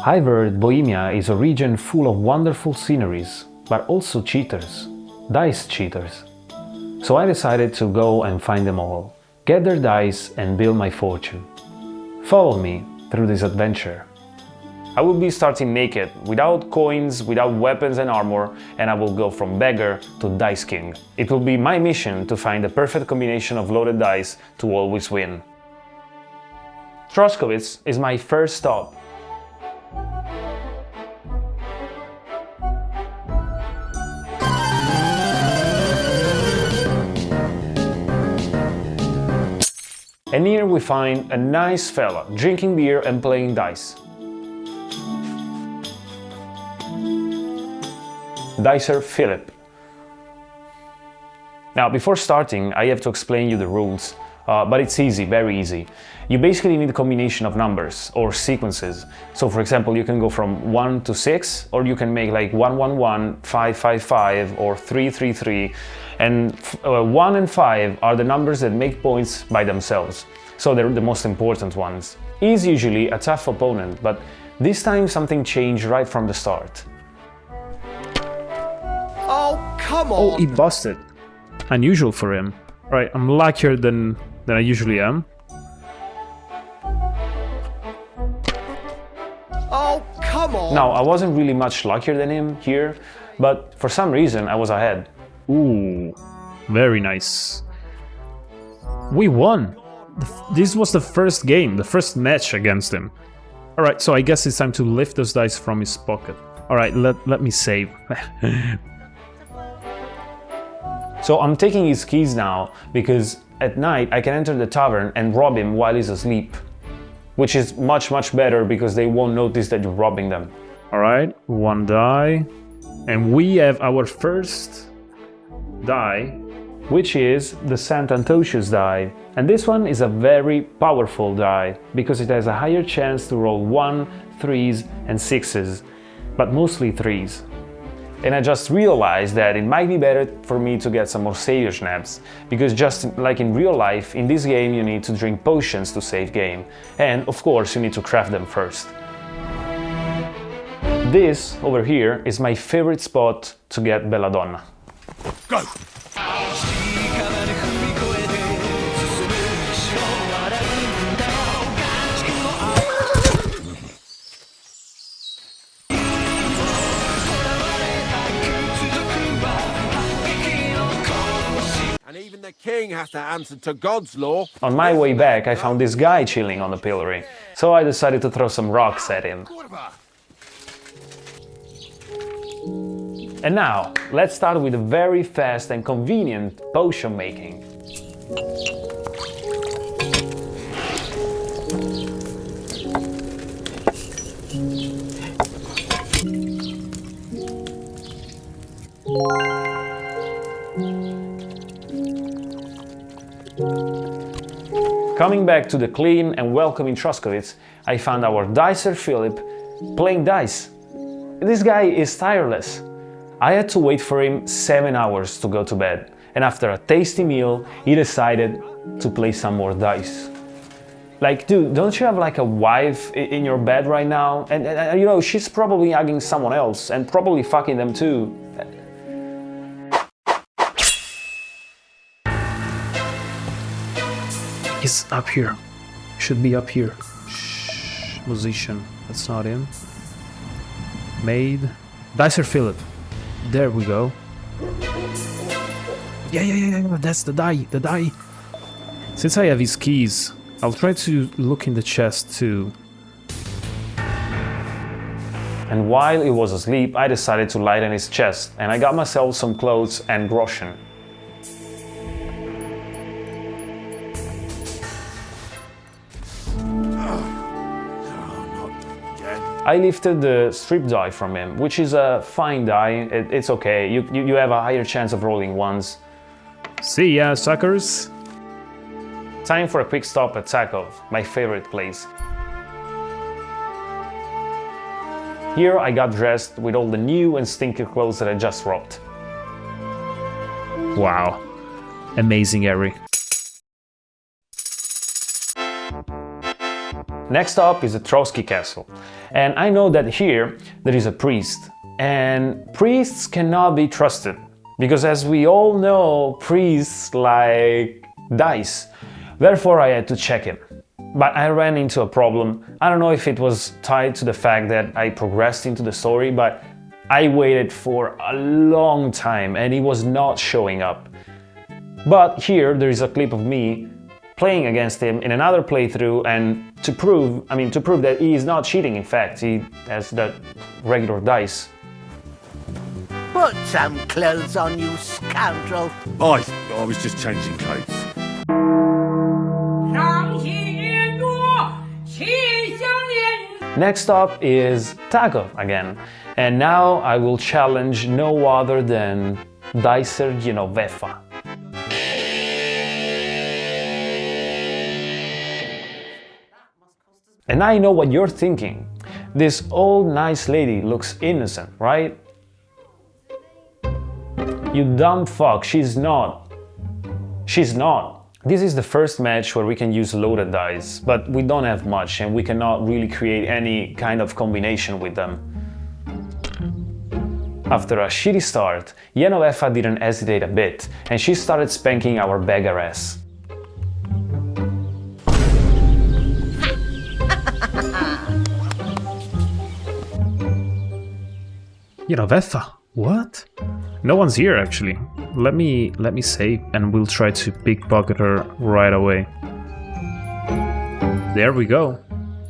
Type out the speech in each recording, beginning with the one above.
I've heard Bohemia is a region full of wonderful sceneries, but also cheaters, dice cheaters. So I decided to go and find them all, get their dice and build my fortune. Follow me through this adventure. I will be starting naked, without coins, without weapons and armor, and I will go from beggar to dice king. It will be my mission to find the perfect combination of loaded dice to always win. Troskowitz is my first stop. And here we find a nice fella, drinking beer and playing dice. Dicer Filip. Now, before starting, I have to explain you the rules, but it's easy, very easy. You basically need a combination of numbers or sequences. So, for example, you can go from 1 to 6, or you can make like 111, 555, or 333. And 1 and 5 are the numbers that make points by themselves. So they're the most important ones. He's usually a tough opponent, but this time something changed right from the start. Oh, come on! Oh, he busted. Unusual for him. Right, I'm luckier than I usually am. Oh, come on! Now, I wasn't really much luckier than him here, but for some reason I was ahead. Ooh, very nice. We won! This was the first game, the first match against him. Alright, so I guess it's time to lift those dice from his pocket. Alright, let me save. So I'm taking his keys now, because at night I can enter the tavern and rob him while he's asleep. Which is much better, because they won't notice that you're robbing them. Alright, one die. And we have our first die, which is the St. Antocius die. And this one is a very powerful die, because it has a higher chance to roll 1, 3s and 6s, but mostly 3s. And I just realized that it might be better for me to get some more savior schnapps, because just like in real life, in this game you need to drink potions to save game, and of course you need to craft them first. This over here is my favorite spot to get Belladonna. Go! And even the king has to answer to God's law. On my way back, I found this guy chilling on the pillory, so I decided to throw some rocks at him. And now, let's start with a very fast and convenient potion making. Coming back to the clean and welcoming Troskowitz, I found our dicer Filip playing dice. This guy is tireless. I had to wait for him 7 hours to go to bed, and after a tasty meal, he decided to play some more dice. Like, dude, don't you have like a wife in your bed right now? And you know, she's probably hugging someone else and probably fucking them too. He's up here. Should be up here. Shh. Musician. That's not him. Maid. Dicer Filip. There we go. Yeah. That's the die. Since I have his keys, I'll try to look in the chest too. And while he was asleep, I decided to light on his chest, and I got myself some clothes and groschen. I lifted the strip die from him, which is a fine die. It's okay. You have a higher chance of rolling ones. See ya, suckers! Time for a quick stop at Sakov, my favorite place. Here I got dressed with all the new and stinky clothes that I just robbed. Wow, amazing, Harry. Next up is the Trotsky Castle. And I know that here there is a priest, and priests cannot be trusted, because as we all know, priests like dice. Therefore I had to check him. But I ran into a problem. I don't know if it was tied to the fact that I progressed into the story, but I waited for a long time and he was not showing up. But here there is a clip of me playing against him in another playthrough, and to prove that he is not cheating, in fact, he has that regular dice. Put some clothes on, you scoundrel. I was just changing clothes. Next up is Taco again, and now I will challenge no other than Dicer Yenovefa. And I know what you're thinking. This old nice lady looks innocent, right? You dumb fuck, she's not. She's not. This is the first match where we can use loaded dice, but we don't have much and we cannot really create any kind of combination with them. After a shitty start, Yenovefa didn't hesitate a bit, and she started spanking our beggar ass. Yenovefa? What? No one's here actually. Let me save and we'll try to pickpocket her right away. There we go.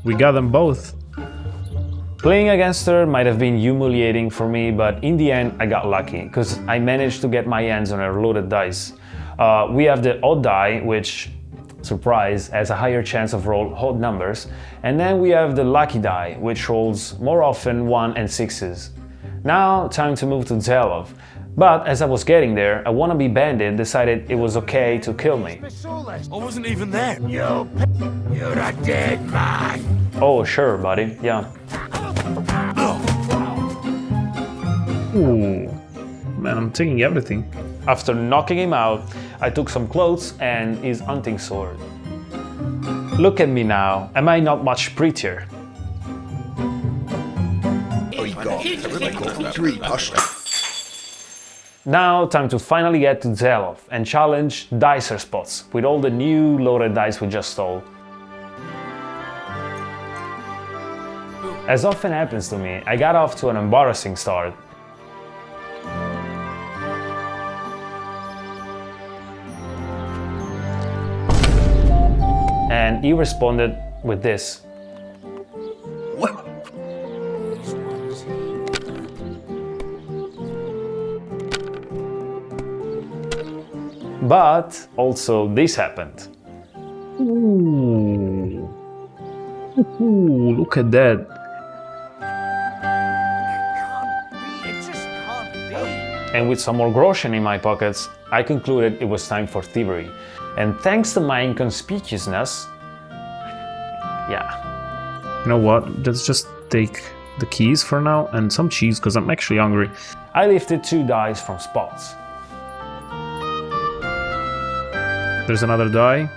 We got them both. Playing against her might have been humiliating for me, but in the end I got lucky, because I managed to get my hands on her loaded dice. We have the odd die, which, surprise, has a higher chance of roll odd numbers, and then we have the lucky die, which rolls more often 1 and 6s. Now, time to move to Zelov. But as I was getting there, a wannabe bandit decided it was okay to kill me. I wasn't even there. You're a dead man. Oh, sure, buddy, yeah. Ooh. Man, I'm taking everything. After knocking him out, I took some clothes and his hunting sword. Look at me now, am I not much prettier? Now, time to finally get to Zelov and challenge Dicer spots with all the new loaded dice we just stole. As often happens to me, I got off to an embarrassing start. And he responded with this. But also this happened. Ooh. Ooh, look at that. It just can't be. And with some more groschen in my pockets, I concluded it was time for thievery. And thanks to my inconspicuousness, yeah. You know what? Let's just take the keys for now and some cheese because I'm actually hungry. I lifted 2 dice from spots. There's another die.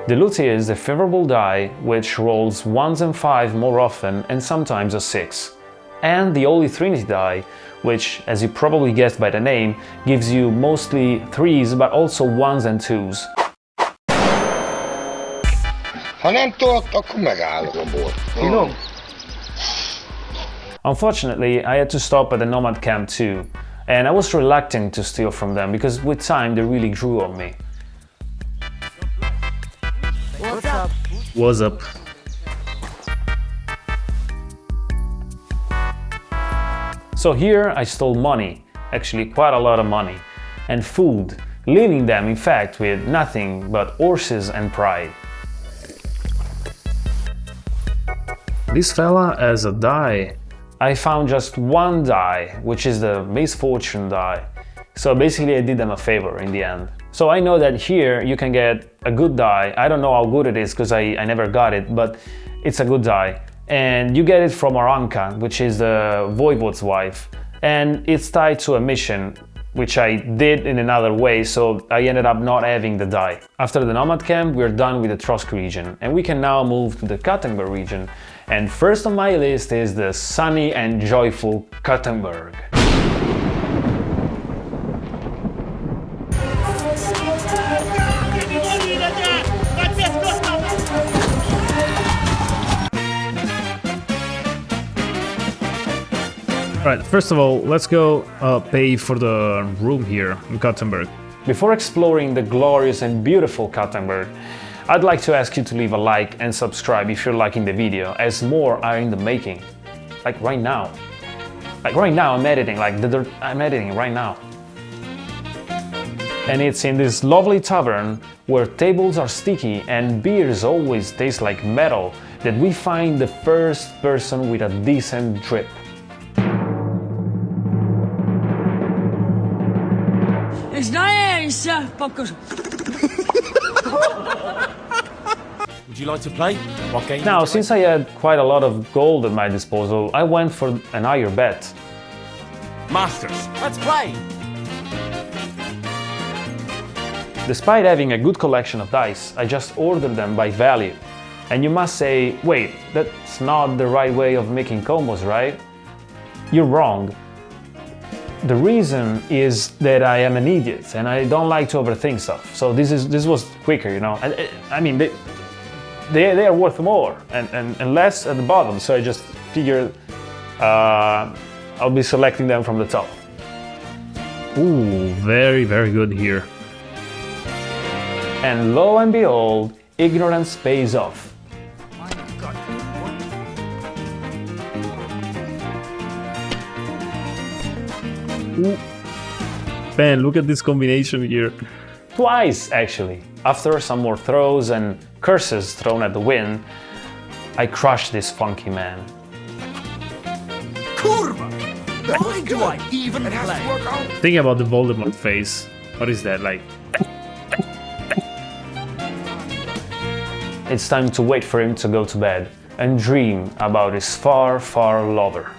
The Lucia is the favorable die, which rolls 1s and 5 more often and sometimes a 6. And the Holy Trinity die, which, as you probably guessed by the name, gives you mostly 3s but also 1s and 2s. Ha nem tudod, akkor megállom. Unfortunately, I had to stop at the Nomad camp too, and I was reluctant to steal from them because with time they really grew on me. What's up? What's up? So here I stole money, actually quite a lot of money, and food, leaving them in fact with nothing but horses and pride. This fella has a die. I found just 1 die, which is the misfortune die. So basically I did them a favor in the end. So I know that here you can get a good die. I don't know how good it is because I never got it, but it's a good die. And you get it from Aranka, which is the Voivod's wife. And it's tied to a mission which I did in another way, so I ended up not having the die. After the Nomad camp, we're done with the Trosk region, and we can now move to the Kuttenberg region. And first on my list is the sunny and joyful Kuttenberg. Right, first of all, let's go pay for the room here in Kuttenberg. Before exploring the glorious and beautiful Kuttenberg, I'd like to ask you to leave a like and subscribe if you're liking the video, as more are in the making. Like right now. Like right now I'm editing, I'm editing right now. And it's in this lovely tavern, where tables are sticky and beers always taste like metal, that we find the first person with a decent drip. Is nice, focus. Would you like to play? What game? Now, since I had quite a lot of gold at my disposal, I went for an higher bet. Masters. Let's play. Despite having a good collection of dice, I just ordered them by value. And you must say, wait, that's not the right way of making combos, right? You're wrong. The reason is that I am an idiot and I don't like to overthink stuff. So this was quicker, you know. I mean, they are worth more and less at the bottom. So I just figured I'll be selecting them from the top. Ooh, very, very good here. And lo and behold, ignorance pays off. My God. Ooh. Man, look at this combination here. Twice, actually. After some more throws and curses thrown at the wind, I crushed this funky man. Kurva! Why do I even play? Think about the Voldemort face. What is that like? It's time to wait for him to go to bed and dream about his far, far lover.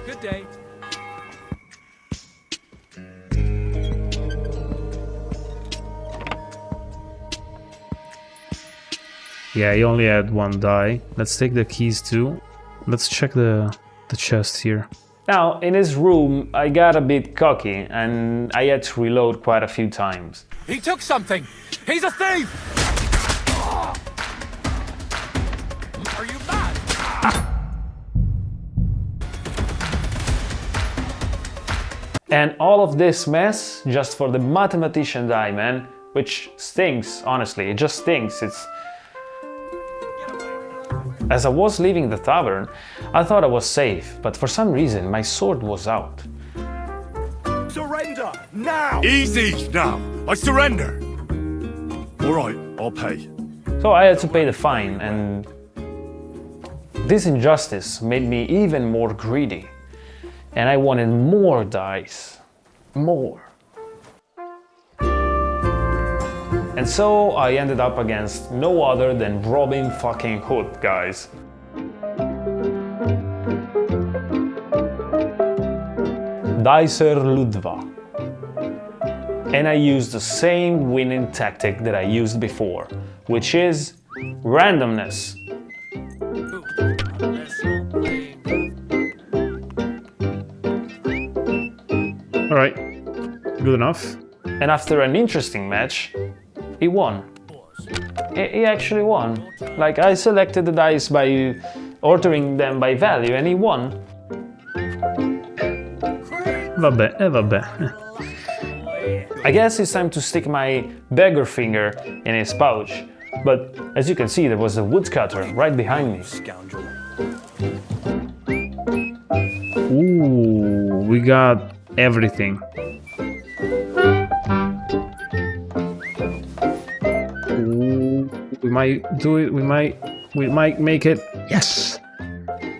Good day. Yeah, he only had one die. Let's take the keys too. Let's check the chest here. Now, in his room, I got a bit cocky and I had to reload quite a few times. He took something. He's a thief. Are you mad? And all of this mess just for the mathematician die, man. Which stinks, honestly, it just stinks. As I was leaving the tavern, I thought I was safe, but for some reason my sword was out. Surrender now. Easy now. I surrender. All right, I'll pay. So I had to pay the fine, and this injustice made me even more greedy. And I wanted more dice. More. And so I ended up against no other than Robin fucking Hood, guys. Dicer Ludva. And I used the same winning tactic that I used before, which is randomness. Alright, good enough. And after an interesting match, he won. He actually won. Like, I selected the dice by ordering them by value and he won. Vabbè, vabbè. I guess it's time to stick my beggar finger in his pouch. But as you can see, there was a woodcutter right behind me. Scoundrel. Ooh, we got everything. Ooh, we might do it. We might make it. Yes.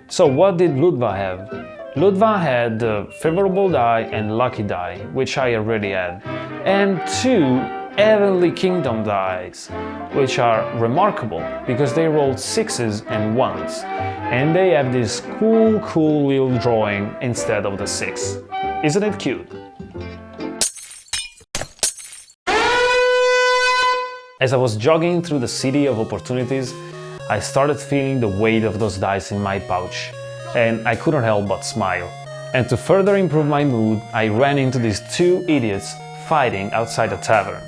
So what did Ludva have? Ludva had the favorable die and lucky die, which I already had, and 2 Heavenly Kingdom dice, which are remarkable because they roll 6s and 1s, and they have this cool little drawing instead of the 6. Isn't it cute? As I was jogging through the city of opportunities, I started feeling the weight of those dice in my pouch, and I couldn't help but smile. And to further improve my mood, I ran into these two idiots fighting outside a tavern.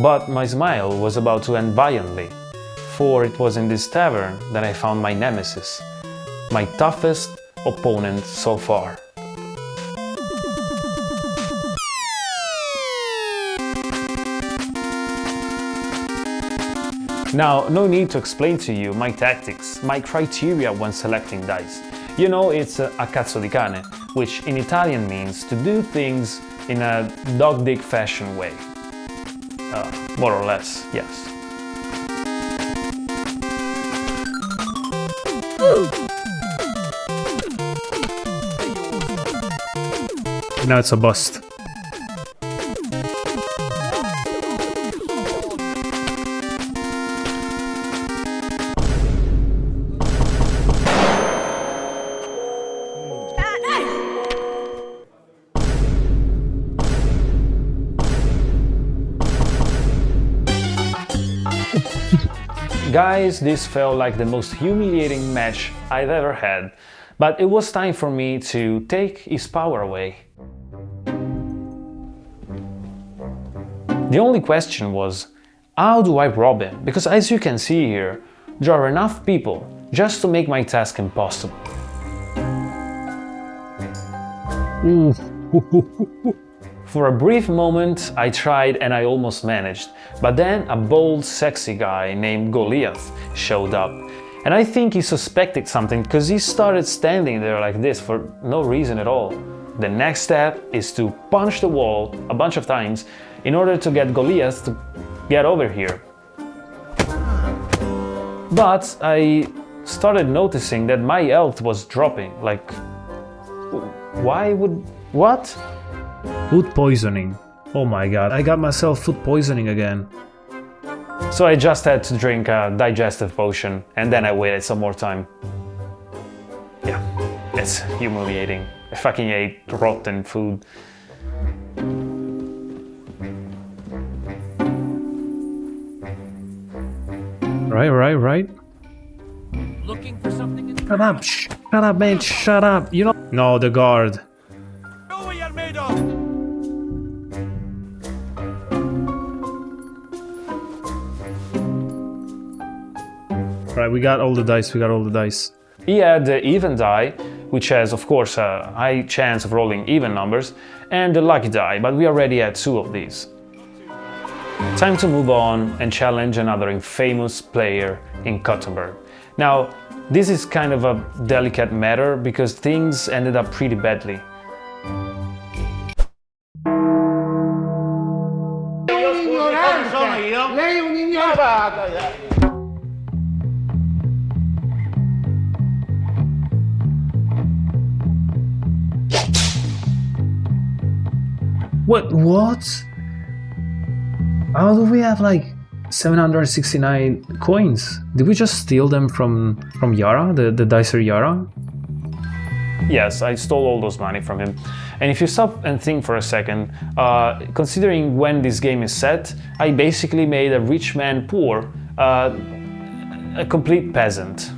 But my smile was about to end violently, for it was in this tavern that I found my nemesis, my toughest opponent so far. Now, no need to explain to you my tactics, my criteria when selecting dice. You know, it's a cazzo di cane, which in Italian means to do things in a dog-dick fashion way. More or less, yes. Now it's a bust. Guys, this felt like the most humiliating match I've ever had, but it was time for me to take his power away. The only question was, how do I rob him? Because as you can see here, there are enough people just to make my task impossible. For a brief moment I tried and I almost managed, but then a bold, sexy guy named Goliath showed up. And I think he suspected something because he started standing there like this for no reason at all. The next step is to punch the wall a bunch of times in order to get Goliath to get over here. But I started noticing that my health was dropping, like... why would... what? Food poisoning. Oh my god, I got myself food poisoning again. So I just had to drink a digestive potion and then I waited some more time. Yeah, it's humiliating. I fucking ate rotten food. Right. Looking for something in Shut up, man, shut up. You know. No, the guard. Know what you're made of! Right, we got all the dice, He had the even die, which has of course a high chance of rolling even numbers, and the lucky die, but we already had 2 of these. Time to move on and challenge another infamous player in Kuttenberg. Now, this is kind of a delicate matter because things ended up pretty badly. Lei è un ignorante! What? How do we have like 769 coins? Did we just steal them from Yara, the dicer Yara? Yes, I stole all those money from him. And if you stop and think for a second, considering when this game is set, I basically made a rich man poor, a complete peasant.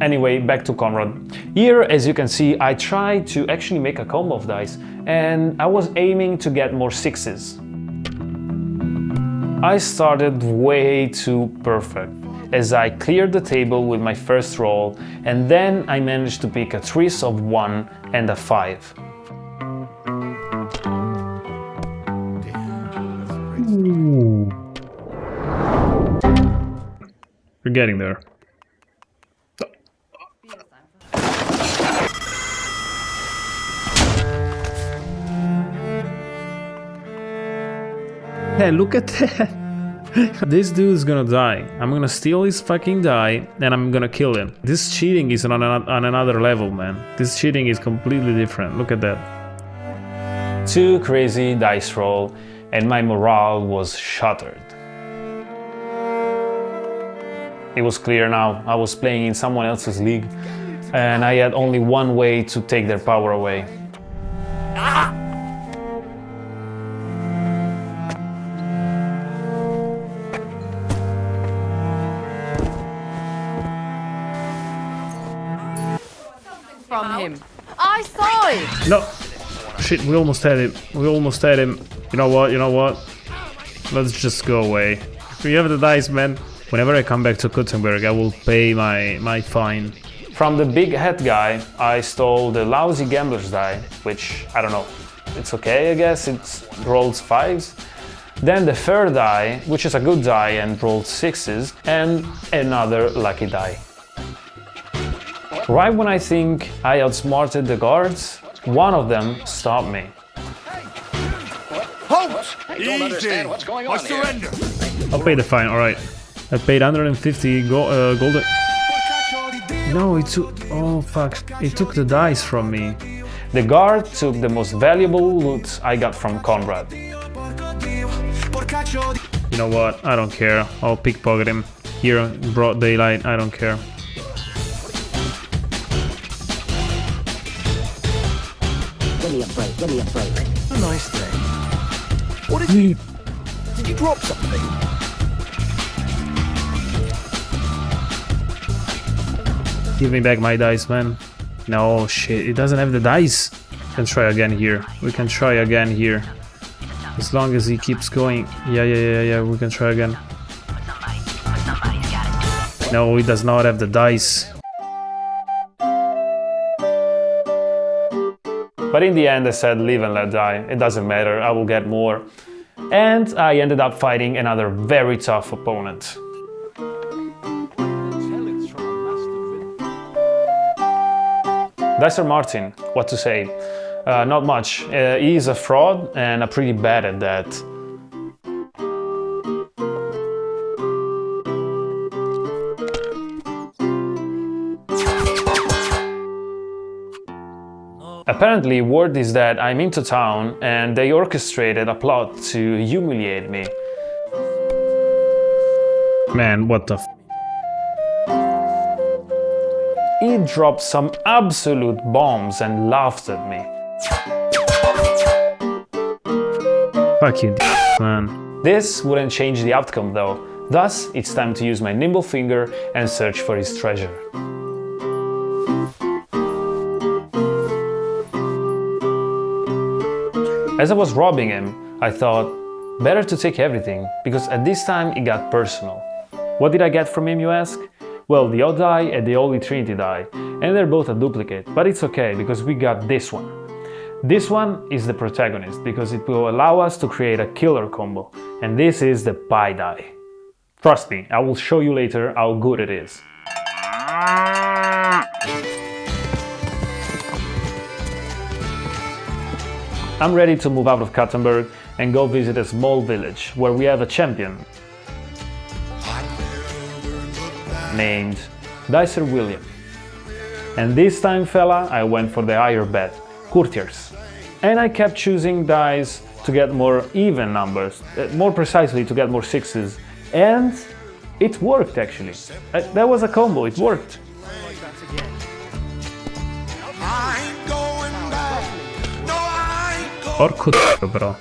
Anyway, back to Konrad. Here, as you can see, I tried to actually make a combo of dice, and I was aiming to get more 6s. I started way too perfect, as I cleared the table with my first roll, and then I managed to pick a tris of 1 and a 5. Ooh. We're getting there. Hey, look at that! This dude's gonna die. I'm gonna steal his fucking die and I'm gonna kill him. This cheating is on another level, man. This cheating is completely different. Look at that. 2 crazy dice roll, and my morale was shattered. It was clear now, I was playing in someone else's league, and I had only one way to take their power away. From him. I saw it! No! Shit, we almost had him. We almost had him. You know what? You know what? Let's just go away. We have the dice, man. Whenever I come back to Kuttenberg, I will pay my fine. From the big head guy, I stole the lousy gambler's die, which, I don't know, it's okay, I guess, it rolls 5s. Then the third die, which is a good die and rolls 6s, and another lucky die. Right when I think I outsmarted the guards, one of them stopped me. Halt! Easy! I surrender! I'll pay the fine, alright. I paid 150 golden... No, it took... Oh, fuck. It took the dice from me. The guard took the most valuable loot I got from Konrad. You know what? I don't care. I'll pickpocket him. Here, in broad daylight, I don't care. Give me a break, give me a break. A nice day. What did you... Did you drop something? Give me back my dice, man. No, shit, it doesn't have the dice. We can try again here. We can try again here. As long as he keeps going. Yeah, we can try again. No, he does not have the dice. But in the end I said live and let die, it doesn't matter, I will get more. And I ended up fighting another very tough opponent. Dicer Martin, what to say? Not much. He is a fraud and pretty bad at that. Apparently, word is that I'm into town and they orchestrated a plot to humiliate me. Man, what the f... He dropped some absolute bombs and laughed at me. Fuck you, man. This wouldn't change the outcome though, thus it's time to use my nimble finger and search for his treasure. As I was robbing him, I thought, better to take everything, because at this time it got personal. What did I get from him, you ask? Well, the odd die and the Holy Trinity die, and they're both a duplicate, but it's okay, because we got this one. This one is the protagonist, because it will allow us to create a killer combo, and this is the pie die. Trust me, I will show you later how good it is. I'm ready to move out of Kuttenberg and go visit a small village where we have a champion named Dicer William. And this time, fella, I went for the higher bet, courtiers. And I kept choosing dice to get more even numbers, more precisely to get more 6s. And it worked actually. That was a combo, it worked. Or Kuttenberg, bro.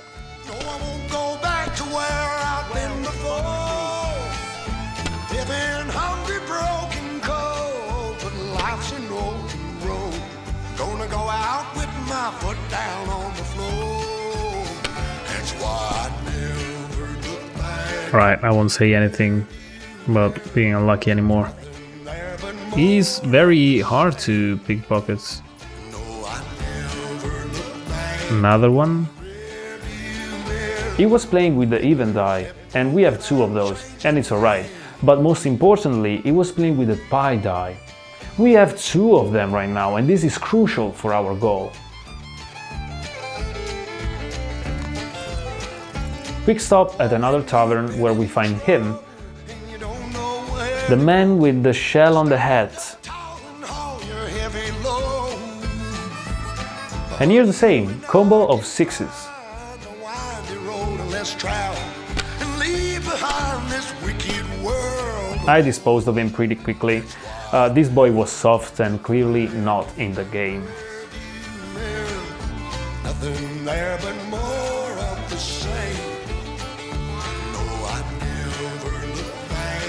Right, I won't say anything about being unlucky anymore. He's very hard to pickpocket. Another one? He was playing with the even die, and we have 2 of those, and it's alright. But most importantly, he was playing with the pie die. We have 2 of them right now, and this is crucial for our goal. Quick stop at another tavern where we find him, the man with the shell on the head. And here the same, combo of 6s. I disposed of him pretty quickly. This boy was soft and clearly not in the game. Nothing there but more of the same. No, I never look back.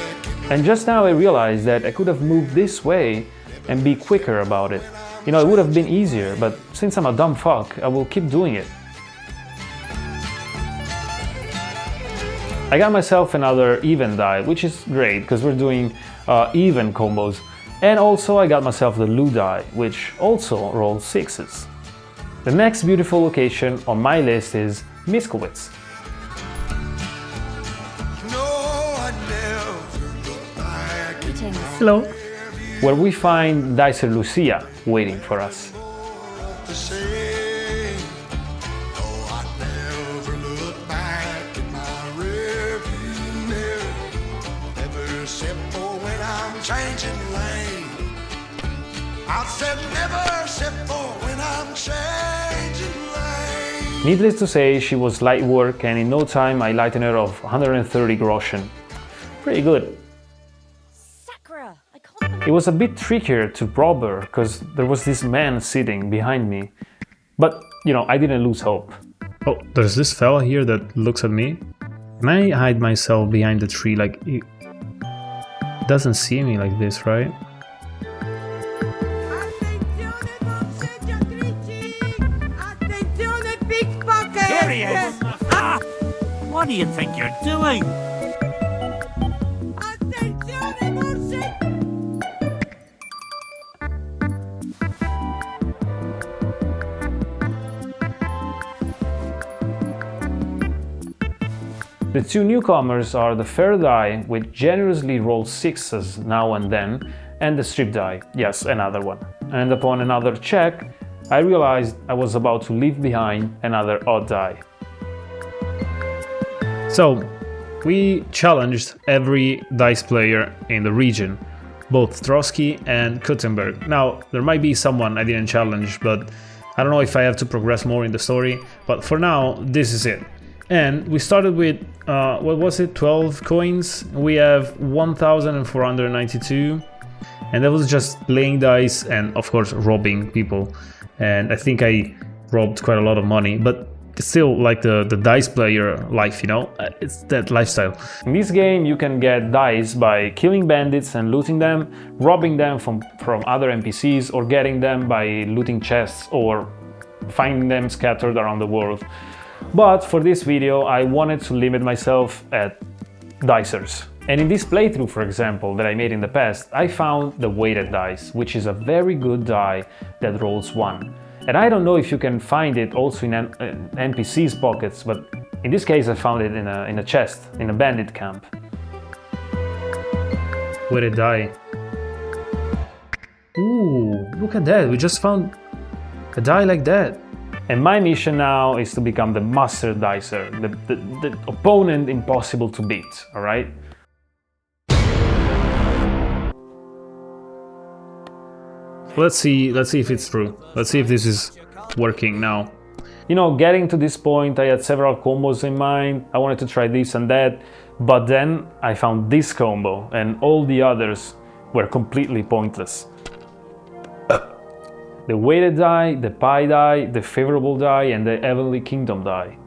And just now I realized that I could have moved this way and be quicker about it. You know, it would have been easier, but since I'm a dumb fuck, I will keep doing it. I got myself another even die, which is great because we're doing even combos. And also I got myself the Lu die, which also rolls 6s. The next beautiful location on my list is Miskowitz. No, I never look back. Hello. Where we find Dicer Lucia waiting for us. The same. No, I never look back in my rearview mirror. Never simple when I'm changing lane. I said never simple when I'm changing lane. Needless to say, she was light work, and in no time I lightened her of 130 groschen. Pretty good. It was a bit trickier to rob her, because there was this man sitting behind me. But, you know, I didn't lose hope. Oh, there's this fella here that looks at me. Can I hide myself behind the tree? Like, he doesn't see me like this, right? Here he is. Ah, what do you think you're doing? The two newcomers are the fair die, which generously rolls 6s now and then, and the strip die, yes, another one. And upon another check, I realized I was about to leave behind another odd die. So, we challenged every dice player in the region, both Trotsky and Kuttenberg. Now, there might be someone I didn't challenge, but I don't know if I have to progress more in the story, but for now, this is it. And we started with, what was it, 12 coins? We have 1,492, and that was just playing dice and, of course, robbing people. And I think I robbed quite a lot of money, but it's still like the dice player life, you know? It's that lifestyle. In this game, you can get dice by killing bandits and looting them, robbing them from other NPCs, or getting them by looting chests or finding them scattered around the world. But for this video, I wanted to limit myself at dicers. And in this playthrough, for example, that I made in the past, I found the weighted dice, which is a very good die that rolls 1. And I don't know if you can find it also in NPC's pockets, but in this case I found it in a chest, in a bandit camp. Weighted die. Ooh, look at that, we just found a die like that. And my mission now is to become the master dicer, the opponent impossible to beat, alright? Let's see if it's true. Let's see if this is working now. You know, getting to this point, I had several combos in mind. I wanted to try this and that, but then I found this combo, and all the others were completely pointless. The weighted die, the pie die, the favorable die, and the heavenly kingdom die.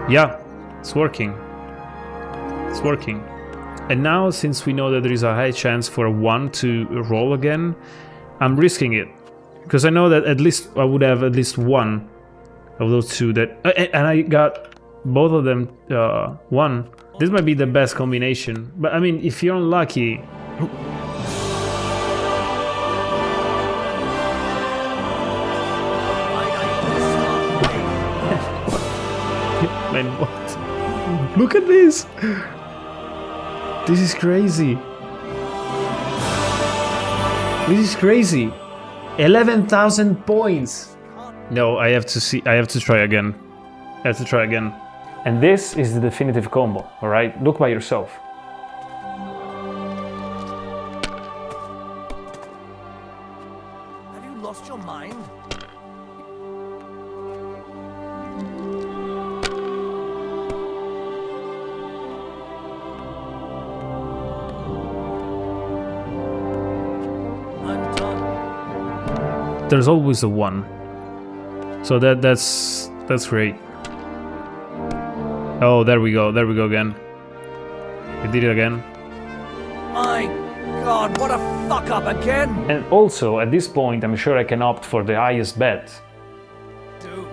Yeah, it's working. It's working. And now, since we know that there is a high chance for a 1 to roll again, I'm risking it. Because I know that at least I would have at least one of those two that... and I got both of them 1. This might be the best combination. But I mean, if you're unlucky... Man, what? Look at this! This is crazy. This is crazy. 11,000 points. No, I have to try again. I have to try again. And this is the definitive combo, alright? Look by yourself. Have you lost your mind? there's always a 1. So that's great. Oh, there we go again. We did it again. My God, what a fuck up again! And also, at this point, I'm sure I can opt for the highest bet. Dude,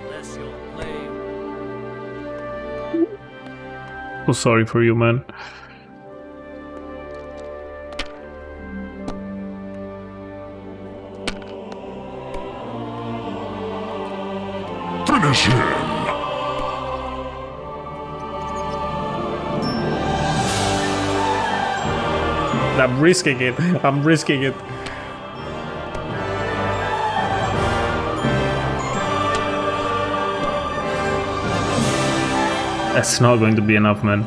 unless you'll play. So sorry for you, man. Finish him. I'm risking it. I'm risking it. That's not going to be enough, man.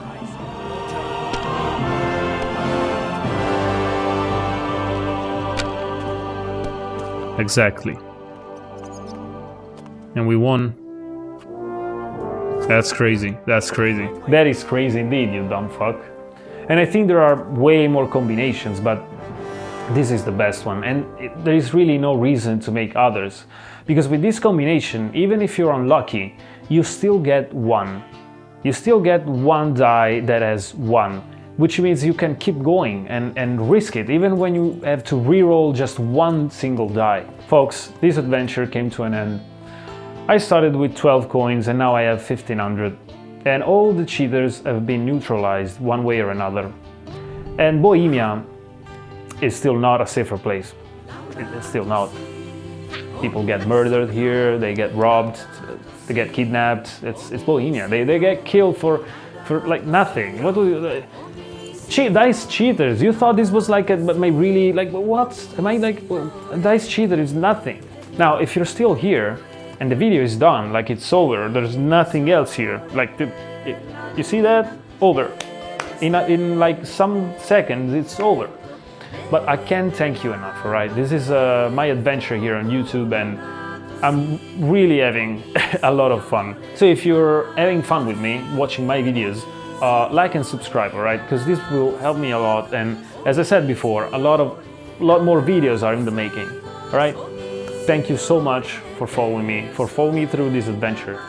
Exactly. And we won. That's crazy. That's crazy. That is crazy indeed, you dumb fuck. And I think there are way more combinations, but this is the best one. And there is really no reason to make others. Because with this combination, even if you're unlucky, you still get 1. You still get 1 die that has 1. Which means you can keep going and risk it, even when you have to reroll just 1 single die. Folks, this adventure came to an end. I started with 12 coins and now I have 1500. And all the cheaters have been neutralized one way or another. And Bohemia is still not a safer place. It's still not. People get murdered here, they get robbed, they get kidnapped. It's Bohemia. They get killed for like nothing. What do you... Dice cheaters, you thought this was like my really, like, what? Am I like, dice cheater is nothing. Now, if you're still here, and the video is done, like it's over, there's nothing else here, like, you see that? Over. In like some seconds, it's over. But I can't thank you enough, alright? This is my adventure here on YouTube, and I'm really having a lot of fun. So if you're having fun with me, watching my videos, like and subscribe, alright? Because this will help me a lot, and as I said before, a lot more videos are in the making, alright? Thank you so much for following me through this adventure.